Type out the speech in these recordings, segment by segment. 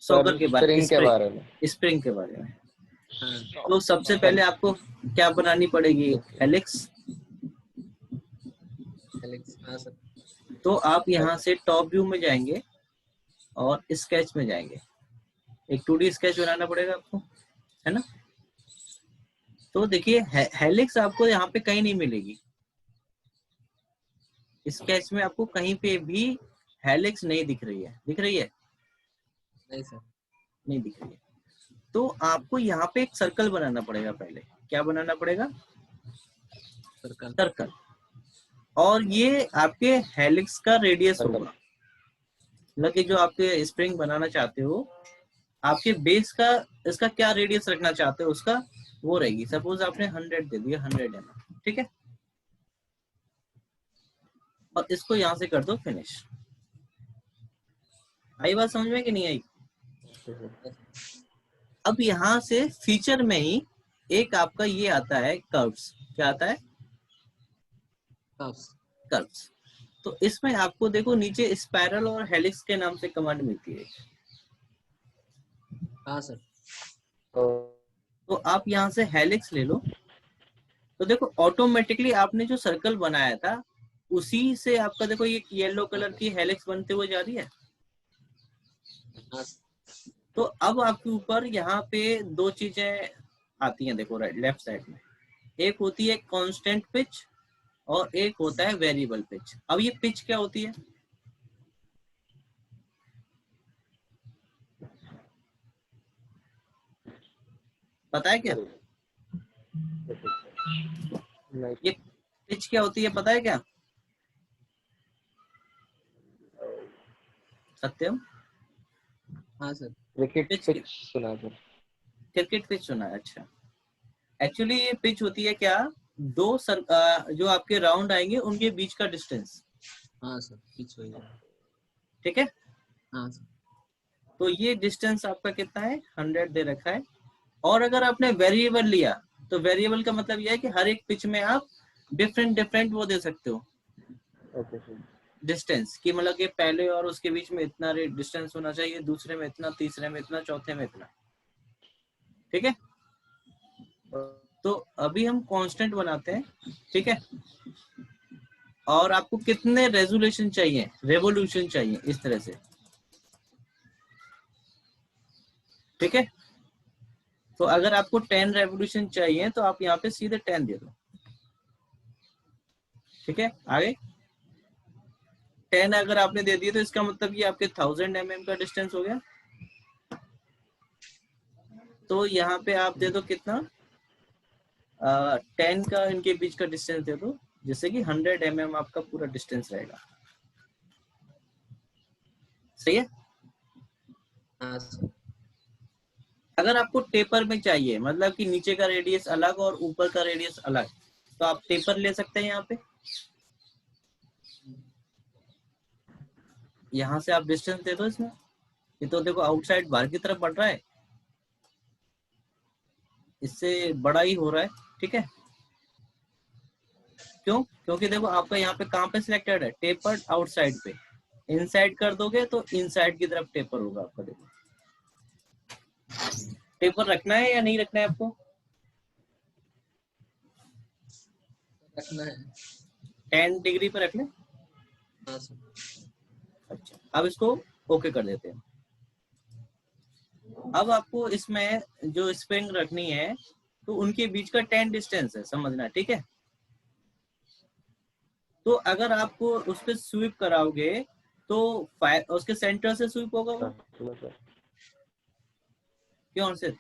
Soccer के बारे में, स्प्रिंग के बारे में। तो सबसे पहले आपको क्या बनानी पड़ेगी? हेलिक्स। हाँ सर। तो आप यहाँ से टॉप व्यू में जाएंगे और स्केच में जाएंगे। एक 2D स्केच बनाना पड़ेगा आपको, है ना? तो देखिए हेलिक्स आपको यहाँ पे कहीं नहीं मिलेगी। स्केच में आपको कहीं पे भी हेलिक्स नहीं दिख रही है। दिख रही है? नहीं सर, नहीं दिख रही है। तो आपको यहाँ पे एक सर्कल बनाना पड़ेगा पहले। क्या बनाना पड़ेगा? सर्कल। और ये आपके हेलिक्स का रेडियस होगा। मतलब जो आपके स्प्रिंग बनाना चाहते हो, आपके बेस का इसका क्या रेडियस रखना चाहते हो उसका वो रहेगी। सपोज आपने 100 दे दिया, 100 mm, ठीक है? और इसको यहाँ से कर दो फिनिश। आई बात समझ में कि नहीं आई? अब यहाँ से फीचर में ही एक आपका ये आता है कर्व्स। क्या आता है? कर्व्स। तो इसमें आपको देखो नीचे स्पाइरल और हेलिक्स के नाम से कमांड मिलती है। हाँ सर। तो आप यहाँ से हेलिक्स ले लो। तो देखो ऑटोमेटिकली आपने जो सर्कल बनाया था उसी से आपका देखो ये येलो कलर की हेलिक्स बनते हुए जा रही है। हाँ। तो अब आपके ऊपर यहाँ पे दो चीजें आती हैं, देखो राइट लेफ्ट साइड में। एक होती है कांस्टेंट पिच और एक होता है वेरिएबल पिच। अब ये पिच क्या होती है? पता है क्या? ये पिच क्या होती है पता है क्या? सत्यम? हाँ सर। क्रिकेट पिच सुना है? अच्छा, एक्चुअली ये पिच होती है क्या, जो आपके राउंड आएंगे उनके बीच का डिस्टेंस। हाँ सर, पिच वही है। ठीक है? हाँ सर। तो ये डिस्टेंस आपका कितना है? 100 दे रखा है। और अगर आपने वेरिएबल लिया तो वेरिएबल का मतलब यह है कि हर एक पिच में आप डिफरेंट वो दे सकते हो डिस्टेंस की। मतलब कि पहले और उसके बीच में इतना डिस्टेंस होना चाहिए, दूसरे में इतना, तीसरे में इतना, चौथे में इतना। ठीक है? तो अभी हम कांस्टेंट बनाते हैं। ठीक है? और आपको कितने रेजोल्यूशन चाहिए, रेवोल्यूशन चाहिए, इस तरह से। ठीक है? तो अगर आपको 10 रेवोल्यूशन चाहिए तो आप यहाँ पे सीधे 10 दे दो। ठीक है? आगे 10 अगर आपने दे दिए तो इसका मतलब ये आपके 1000 mm का डिस्टेंस हो गया। तो यहाँ पे आप दे दो कितना, 10 का इनके बीच का डिस्टेंस दे दो, जिससे कि 100 mm आपका पूरा डिस्टेंस रहेगा। सही है? हाँ सर। अगर आपको टेपर में चाहिए, मतलब कि नीचे का रेडियस अलग और ऊपर का रेडियस अलग, तो आप टेपर ले सकते हैं। यहाँ पे यहाँ से आप डिस्टेंस दे दो इसमें। ये तो देखो आउटसाइड बाहर की तरफ बढ़ रहा है, इससे बड़ा ही हो रहा है। ठीक है? क्यों? क्योंकि देखो आपका यहाँ पे कहाँ पे सिलेक्टेड है, टेपर्ड आउटसाइड पे। इनसाइड कर दोगे तो इनसाइड की तरफ टेपर होगा आपका। देखो टेपर रखना है या नहीं रखना है आपको? रखना है। 10 डिग्री पे रख ले। हाँ सर। अच्छा, अब इसको ओके कर देते हैं। अब आपको इसमें जो स्प्रिंग रखनी है तो उनके बीच का 10 डिस्टेंस है, समझना। ठीक है? तो अगर आपको उस पर स्वीप कराओगे तो उसके सेंटर से स्वीप होगा वो। क्यों हर्षित?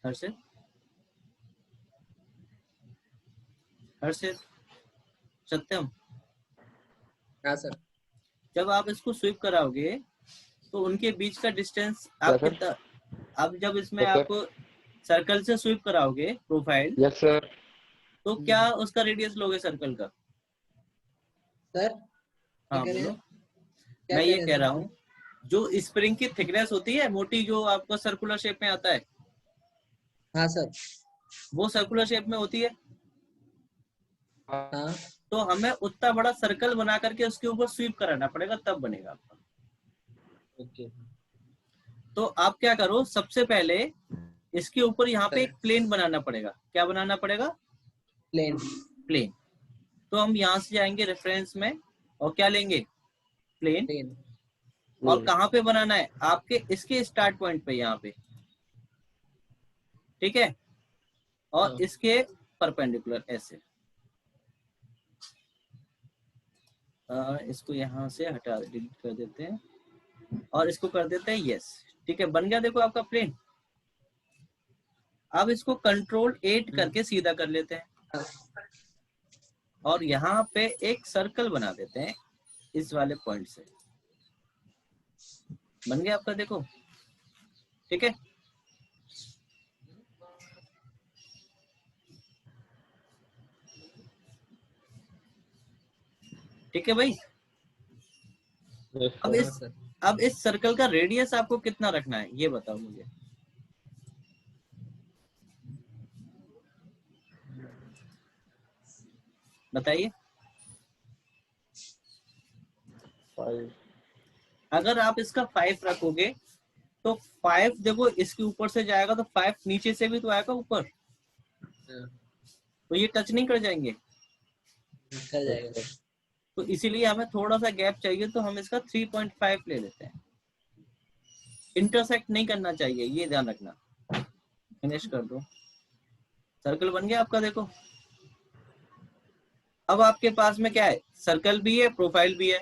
हर्षित? हर्षित? सत्यम? हाँ सर। जब आप इसको स्वीप कराओगे तो उनके बीच का डिस्टेंस आप कितना, अब जब इसमें आप सर्कल से स्वीप कराओगे प्रोफाइल, यस सर, तो क्या उसका रेडियस लोगे सर्कल का? सर हाँ बोलो। मैं ये कह रहा हूँ जो स्प्रिंग की थिकनेस होती है मोटी, जो आपका सर्कुलर शेप में आता है। हाँ सर। वो सर्कुलर शेप में होती है। हाँ। तो हमें उतना बड़ा सर्कल बना करके उसके ऊपर स्वीप कराना पड़ेगा, तब बनेगा आपका। ओके तो आप क्या करो, सबसे पहले इसके ऊपर यहाँ पे एक प्लेन बनाना पड़ेगा। क्या बनाना पड़ेगा? प्लेन। प्लेन। तो हम यहाँ से जाएंगे रेफरेंस में और क्या लेंगे? प्लेन। प्लेन और कहाँ पे बनाना है? आपके इसके स्टार्ट पॉइंट पे, यहाँ पे, ठीक है। और हाँ। इसके परपेंडिकुलर ऐसे। इसको यहाँ से हटा डिलीट कर देते हैं और इसको कर देते हैं यस। ठीक है, बन गया देखो आपका प्लेन। अब इसको कंट्रोल 8 करके सीधा कर लेते हैं और यहाँ पे एक सर्कल बना देते हैं इस वाले पॉइंट से। बन गया आपका, देखो। ठीक है, ठीक है भाई। अब इस सर्कल का रेडियस आपको कितना रखना है ये बताओ मुझे। बताइए। 5। अगर आप इसका 5 रखोगे तो 5 देखो इसके ऊपर से जाएगा तो 5 नीचे से भी तो आएगा ऊपर, तो ये टच नहीं कर जाएंगे। कर जाएगा। तो इसीलिए हमें थोड़ा सा गैप चाहिए, तो हम इसका 3.5 ले लेते हैं। इंटरसेक्ट नहीं करना चाहिए, ये ध्यान रखना। फिनिश कर दो। सर्कल बन गया आपका, देखो। अब आपके पास में क्या है? सर्कल भी है, प्रोफाइल भी है।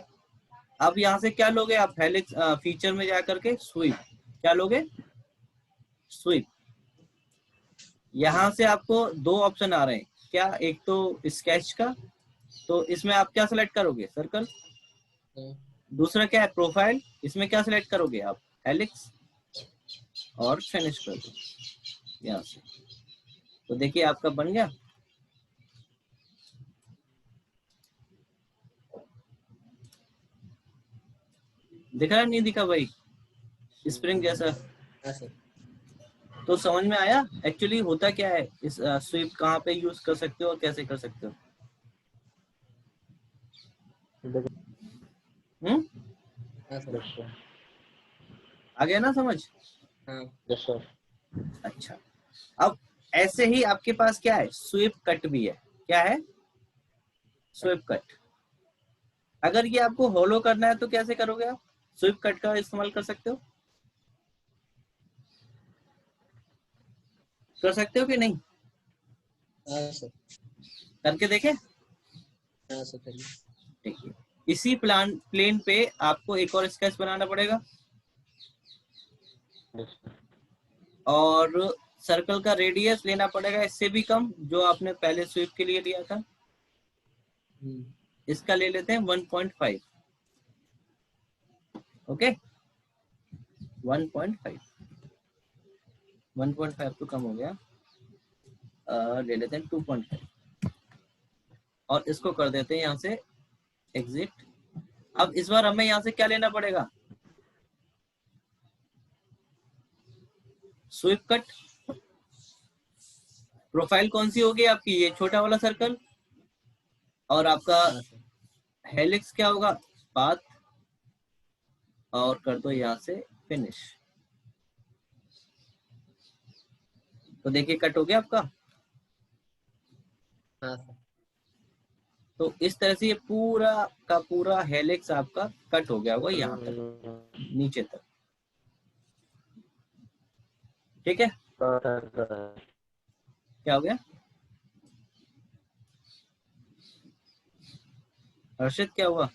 अब यहाँ से क्या लोगे आप? हेलिक्स फीचर में जाकर के स्वीप। क्या लोगे? स्वीप। यहाँ से आपको दो ऑप्शन आ रहे हैं क्या? एक तो स्केच का, तो इसमें आप क्या सिलेक्ट करोगे? सर्कल। दूसरा क्या है? प्रोफाइल। इसमें क्या सिलेक्ट करोगे आप? हेलिक्स। और फिनिश कर दो यहाँ से। तो देखिए आपका बन गया। दिख रहा है नहीं दिखा भाई? स्प्रिंग जैसा। तो समझ में आया एक्चुअली होता क्या है? इस स्वीप कहाँ पे यूज कर सकते हो और कैसे कर सकते हो? आ गया ना समझ? अच्छा, अब ऐसे ही आपके पास क्या है? स्वीप कट भी है। क्या है? Sweep cut. अगर ये आपको होलो करना है तो कैसे करोगे आप? स्वीप कट का इस्तेमाल कर सकते हो? कर सकते हो कि नहीं? करके देखे? देखिए, इसी प्लेन पे आपको एक और स्केच बनाना पड़ेगा और सर्कल का रेडियस लेना पड़ेगा इससे भी कम, जो आपने पहले स्वीप के लिए लिया था। इसका ले लेते हैं 1.5। ओके, 1.5 तो कम हो गया। ले लेते हैं 2.5 और इसको कर देते हैं यहाँ से एग्जिट। अब इस बार हमें यहाँ से क्या लेना पड़ेगा? SVEEP cut. प्रोफाइल कौन सी होगी आपकी? ये छोटा वाला सर्कल। और आपका हेलिक्स क्या होगा? पाथ। और कर दो यहाँ से फिनिश। तो देखिए कट हो गया आपका। तो इस तरह से ये पूरा का पूरा हेलिक्स आपका कट हो गया होगा यहाँ तक, नीचे तक। ठीक है, क्या हो गया हर्षित? क्या हुआ?